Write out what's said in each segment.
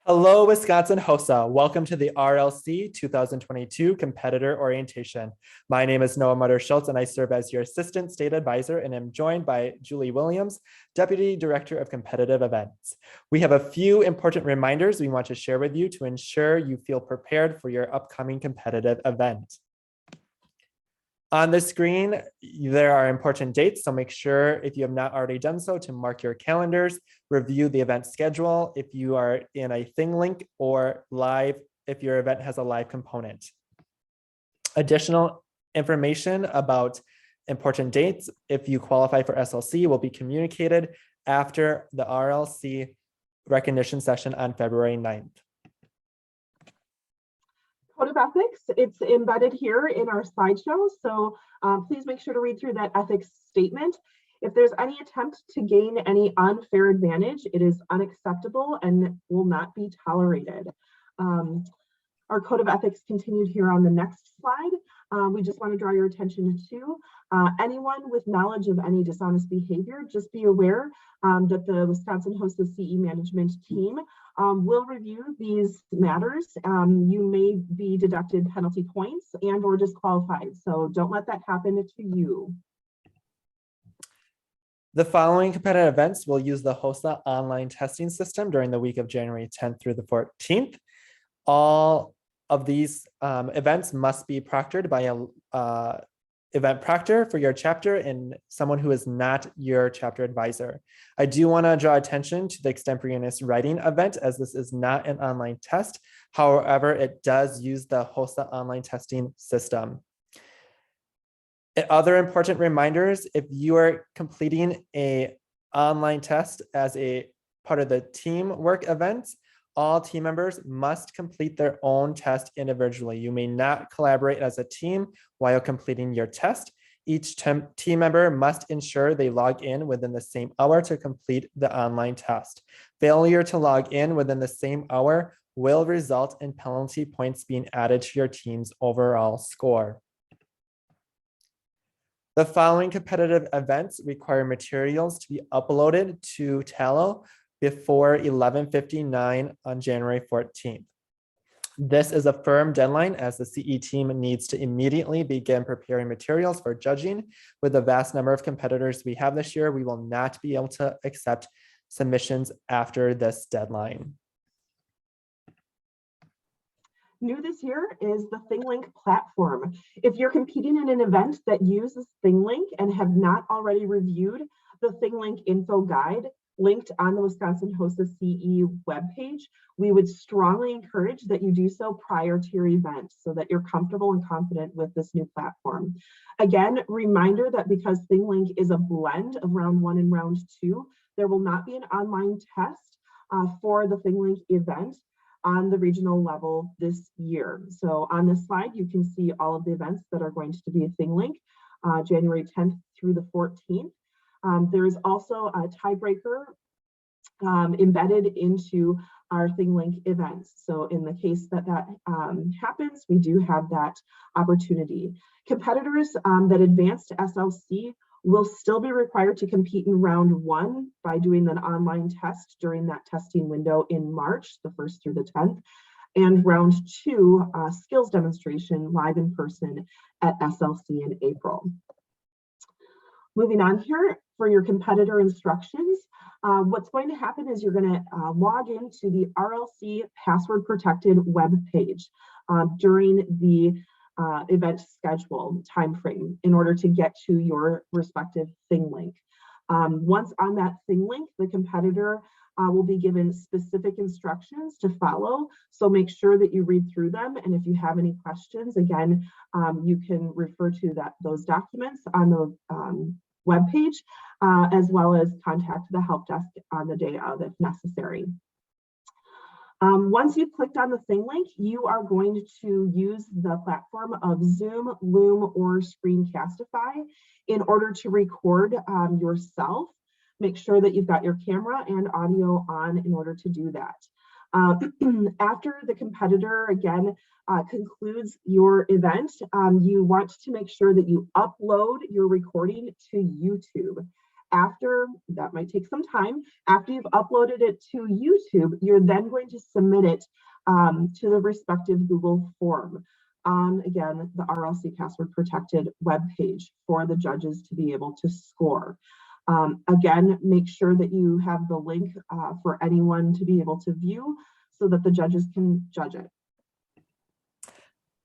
Hello, Wisconsin HOSA. Welcome to the RLC 2022 Competitor Orientation. My name is Noah Mutter-Schultz, and I serve as your Assistant State Advisor, and am joined by Julie Williams, Deputy Director of Competitive Events. We have a few important reminders we want to share with you to ensure you feel prepared for your upcoming competitive event. On the screen, there are important dates, so make sure if you have not already done so to mark your calendars, review the event schedule if you are in a ThingLink or live if your event has a live component. Additional information about important dates, if you qualify for SLC, will be communicated after the RLC recognition session on February 9th. Code of ethics, it's embedded here in our slideshow, so please make sure to read through that ethics statement. If there's any attempt to gain any unfair advantage, it is unacceptable and will not be tolerated. Our code of ethics continued here on the next slide. We just want to draw your attention to anyone with knowledge of any dishonest behavior. Just be aware that the Wisconsin HOSA CE management team will review these matters. You may be deducted penalty points and or disqualified, so don't let that happen to you. The following competitive events will use the HOSA online testing system during the week of January 10th through the 14th. All of these events must be proctored by a event proctor for your chapter and someone who is not your chapter advisor. I do want to draw attention to the extemporaneous writing event, as this is not an online test. However, it does use the HOSA online testing system. Other important reminders: if you are completing an online test as a part of the teamwork event, all team members must complete their own test individually. You may not collaborate as a team while completing your test. Each team member must ensure they log in within the same hour to complete the online test. Failure to log in within the same hour will result in penalty points being added to your team's overall score. The following competitive events require materials to be uploaded to Tallo before 11:59 on January 14th. This is a firm deadline, as the CE team needs to immediately begin preparing materials for judging. With the vast number of competitors we have this year, we will not be able to accept submissions after this deadline. New this year is the ThingLink platform. If you're competing in an event that uses ThingLink and have not already reviewed the ThingLink info guide linked on the Wisconsin HOSA CE webpage, we would strongly encourage that you do so prior to your event so that you're comfortable and confident with this new platform. Again, reminder that because ThingLink is a blend of round 1 and round 2, there will not be an online test for the ThingLink event on the regional level this year. So on this slide, you can see all of the events that are going to be a ThingLink, January 10th through the 14th. There is also a tiebreaker embedded into our ThingLink events. So in the case that happens, we do have that opportunity. Competitors that advance to SLC will still be required to compete in round 1 by doing an online test during that testing window in March, the 1st through the 10th, and round 2 skills demonstration live in person at SLC in April. Moving on here, for your competitor instructions, what's going to happen is you're going to log into the RLC password protected web page during the event schedule timeframe in order to get to your respective ThingLink. Once on that ThingLink, the competitor will be given specific instructions to follow. So make sure that you read through them. And if you have any questions, again, you can refer to those documents on the webpage, as well as contact the help desk on the day of if necessary. Once you've clicked on the ThingLink, you are going to use the platform of Zoom, Loom, or Screencastify in order to record yourself. Make sure that you've got your camera and audio on in order to do that. After the competitor, again, concludes your event, you want to make sure that you upload your recording to YouTube. after, that might take some time, after you've uploaded it to YouTube, you're then going to submit it to the respective Google form on, again, the RLC password protected webpage for the judges to be able to score. Again, make sure that you have the link for anyone to be able to view so that the judges can judge it.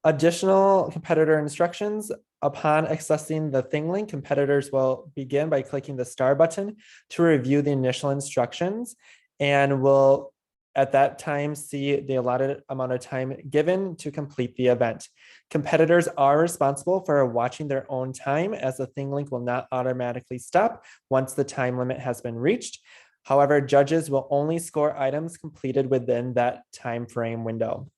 Additional competitor instructions. Upon accessing the thing link, competitors will begin by clicking the star button to review the initial instructions and will at that time see the allotted amount of time given to complete the event. Competitors are responsible for watching their own time, as the thing link will not automatically stop once the time limit has been reached. However, judges will only score items completed within that time frame window.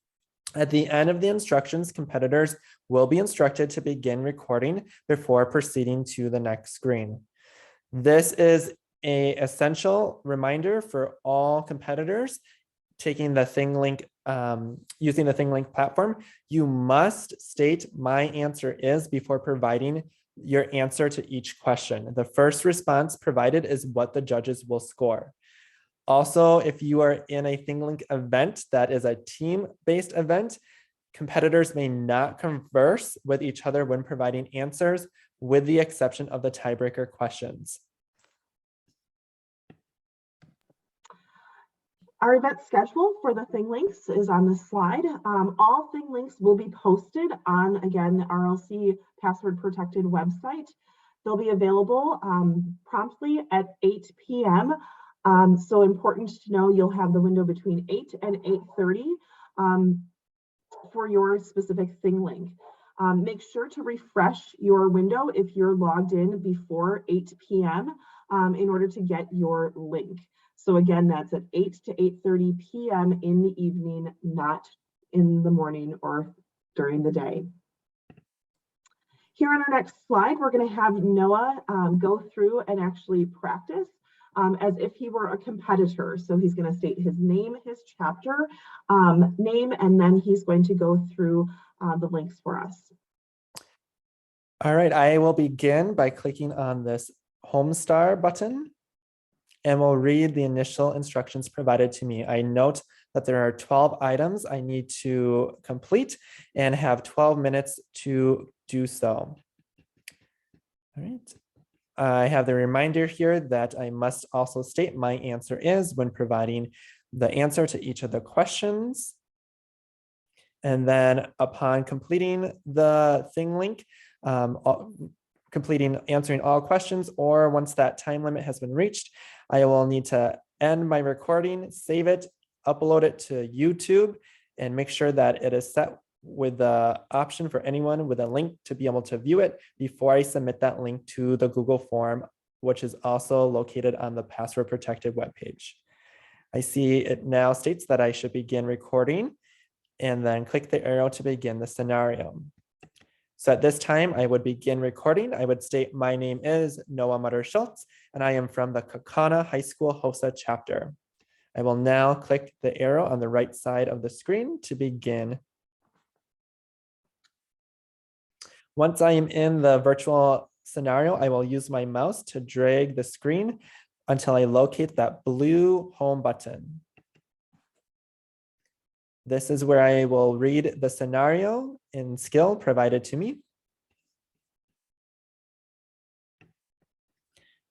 At the end of the instructions, competitors will be instructed to begin recording before proceeding to the next screen. This is an essential reminder for all competitors taking the thing link, using the thing link platform. You must state "my answer is" before providing your answer to each question. The first response provided is what the judges will score. Also, if you are in a thing link event that is a team-based event, competitors may not converse with each other when providing answers, with the exception of the tiebreaker questions. Our event schedule for the thing links is on the slide. All thing links will be posted on, again, the RLC password protected website. They'll be available promptly at 8 p.m. So important to know you'll have the window between 8 and 8:30 for your specific thing link. Make sure to refresh your window if you're logged in before 8 p.m. In order to get your link. So again, that's at 8 to 8:30 p.m. in the evening, not in the morning or during the day. Here on our next slide, we're going to have Noah go through and actually practice as if he were a competitor. So he's going to state his name, his chapter name, and then he's going to go through the links for us. All right, I will begin by clicking on this home star button and we'll read the initial instructions provided to me. I note that there are 12 items I need to complete and have 12 minutes to do so. All right. I have the reminder here that I must also state "my answer is" when providing the answer to each of the questions. And then upon completing the thing link, answering all questions, or once that time limit has been reached, I will need to end my recording, save it, upload it to YouTube, and make sure that it is set with the option for anyone with a link to be able to view it before I submit that link to the Google form, which is also located on the password protected webpage. I see it now states that I should begin recording and then click the arrow to begin the scenario. So at this time, I would begin recording. I would state "my name is Noah Mutter-Schultz, and I am from the Kaukauna High School HOSA chapter." I will now click the arrow on the right side of the screen to begin. Once I am in the virtual scenario, I will use my mouse to drag the screen until I locate that blue home button. This is where I will read the scenario in skill provided to me.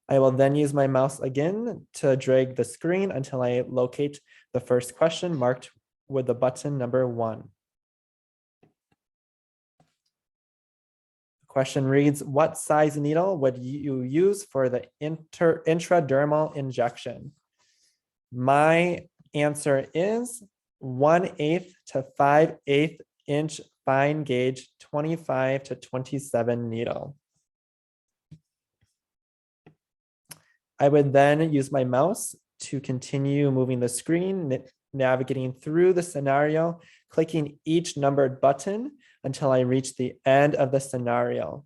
I will then use my mouse again to drag the screen until I locate the first question marked with the button number 1. The question reads, "What size needle would you use for the intradermal injection?" My answer is 1/8 to 5/8 inch fine gauge 25 to 27 needle. I would then use my mouse to continue moving the screen, navigating through the scenario, clicking each numbered button until I reach the end of the scenario.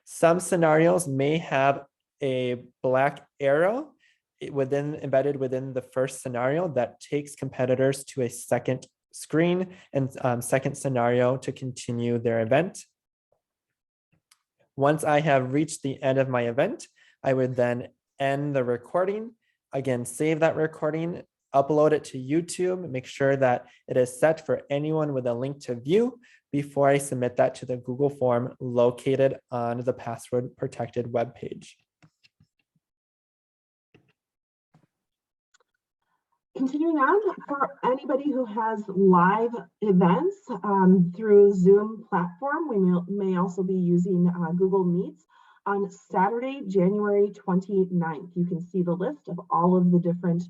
Some scenarios may have a black arrow embedded within the first scenario that takes competitors to a second screen and second scenario to continue their event. Once I have reached the end of my event, I would then end the recording. Again, save that recording, upload it to YouTube, make sure that it is set for anyone with a link to view before I submit that to the Google form located on the password protected web page. Continuing on, for anybody who has live events through Zoom platform, we may also be using Google Meets on Saturday, January 29th. You can see the list of all of the different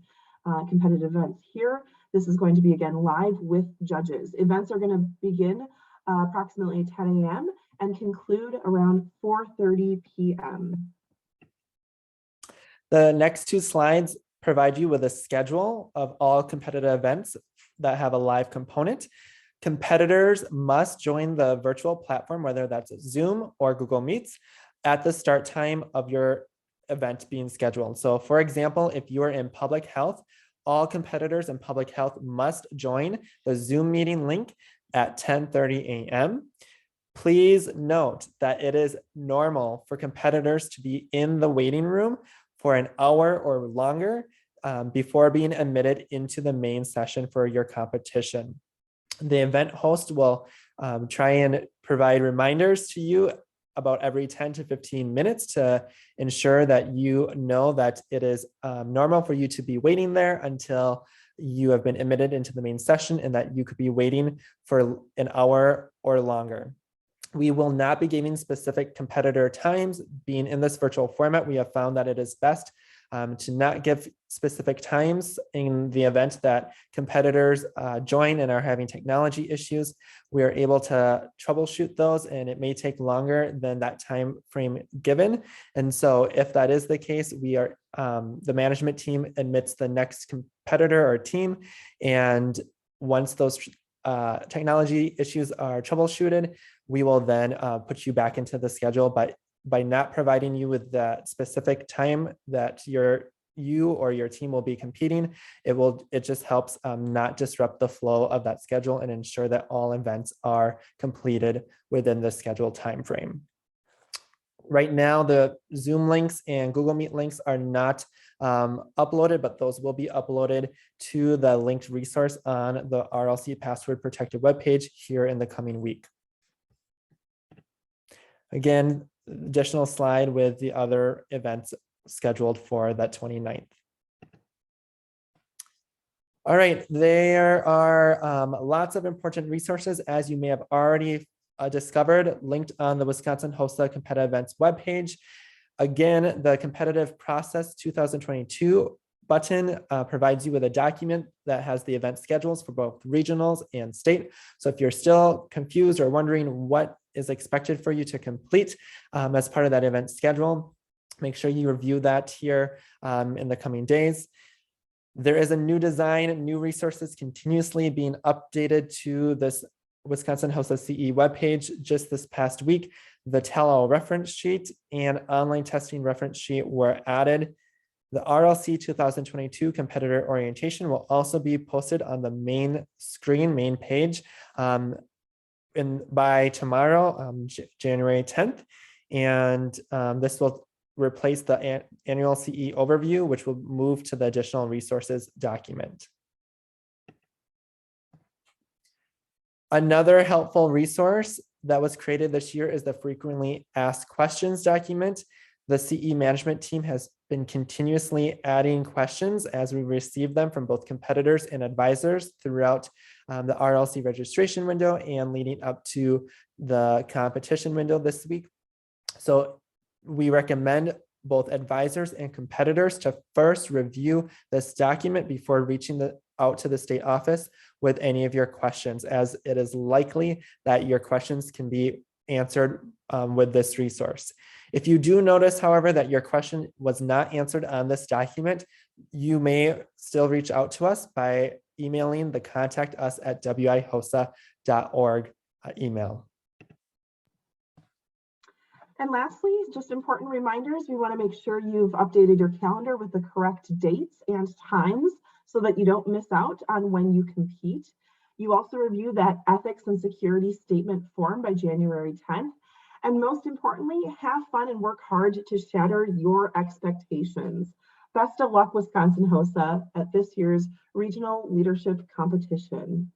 competitive events here. This is going to be, again, live with judges. Events are going to begin approximately 10 a.m. and conclude around 4:30 p.m. The next two slides provide you with a schedule of all competitive events that have a live component. Competitors must join the virtual platform, whether that's Zoom or Google Meets, at the start time of your event being scheduled. So for example, if you are in public health, all competitors in public health must join the Zoom meeting link at 10:30 a.m. Please note that it is normal for competitors to be in the waiting room for an hour or longer before being admitted into the main session for your competition. The event host will try and provide reminders to you about every 10 to 15 minutes to ensure that you know that it is normal for you to be waiting there until you have been admitted into the main session and that you could be waiting for an hour or longer. We will not be giving specific competitor times. Being in this virtual format, we have found that it is best to not give specific times in the event that competitors join and are having technology issues. We are able to troubleshoot those, and it may take longer than that time frame given. And so if that is the case, we are the management team admits the next competitor or team. And once those technology issues are troubleshooted, we will then put you back into the schedule. But by not providing you with that specific time that you or your team will be competing, it just helps not disrupt the flow of that schedule and ensure that all events are completed within the scheduled time frame. Right now, the Zoom links and Google Meet links are not uploaded, but those will be uploaded to the linked resource on the RLC password protected webpage here in the coming week. Again, additional slide with the other events scheduled for that 29th. All right, there are lots of important resources, as you may have already discovered, linked on the Wisconsin HOSA Competitive Events webpage. Again, the Competitive Process 2022 button provides you with a document that has the event schedules for both regionals and state. So if you're still confused or wondering what is expected for you to complete as part of that event schedule, make sure you review that here in the coming days. There is a new design, new resources continuously being updated to this Wisconsin HOSA CE webpage. Just this past week, the tell-all reference sheet and online testing reference sheet were added. The RLC 2022 Competitor Orientation will also be posted on the main page by tomorrow, January 10th. And this will replace the annual CE overview, which will move to the additional resources document. Another helpful resource that was created this year is the frequently asked questions document. The CE management team has been continuously adding questions as we receive them from both competitors and advisors throughout the RLC registration window and leading up to the competition window this week. So we recommend both advisors and competitors to first review this document before reaching out to the state office with any of your questions, as it is likely that your questions can be answered with this resource. If you do notice, however, that your question was not answered on this document, you may still reach out to us by emailing the contact us at wihosa.org email. And lastly, just important reminders, we want to make sure you've updated your calendar with the correct dates and times so that you don't miss out on when you compete. You also review that ethics and security statement form by January 10th. And most importantly, have fun and work hard to shatter your expectations. Best of luck, Wisconsin HOSA, at this year's Regional Leadership Competition.